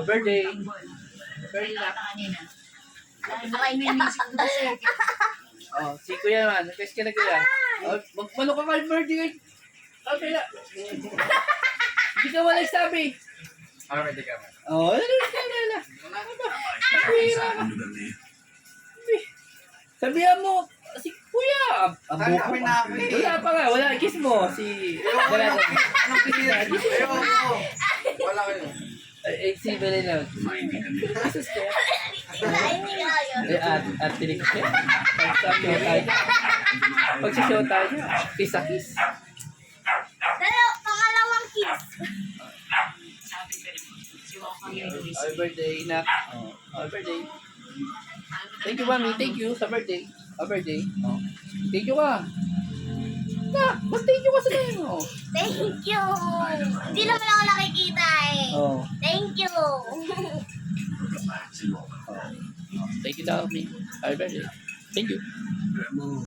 birthday. Birthday na. Aray mo yung music ko sir. Oh, si Kuya naman. Nag-kiss ka na Kuya. Oh, magmano ka kay birthday. Okay na. Hindi ka wala sabi. Pwede ka man. Oh, ano na. Kuya. Sabihan mo, si Kuya. Ang buko. Wala pa nga, wala. Kiss mo. Si... Anong pinira? Wala kayo. Si Belen na. Jesus Kuya. Hindi kayo. At tinig siya. Pag sa show tayo, kiss a kiss. Pangalawang kiss. Happy birthday, Nak. Happy birthday. Thank you, Mami. Thank you sa birthday. Happy birthday. Thank you ka. Mag-thank you ka sa tayo mo. Thank you. Hindi naman ako nakikita eh. Oh. Thank you. Thank you daw, Mami. Happy birthday. Thank you.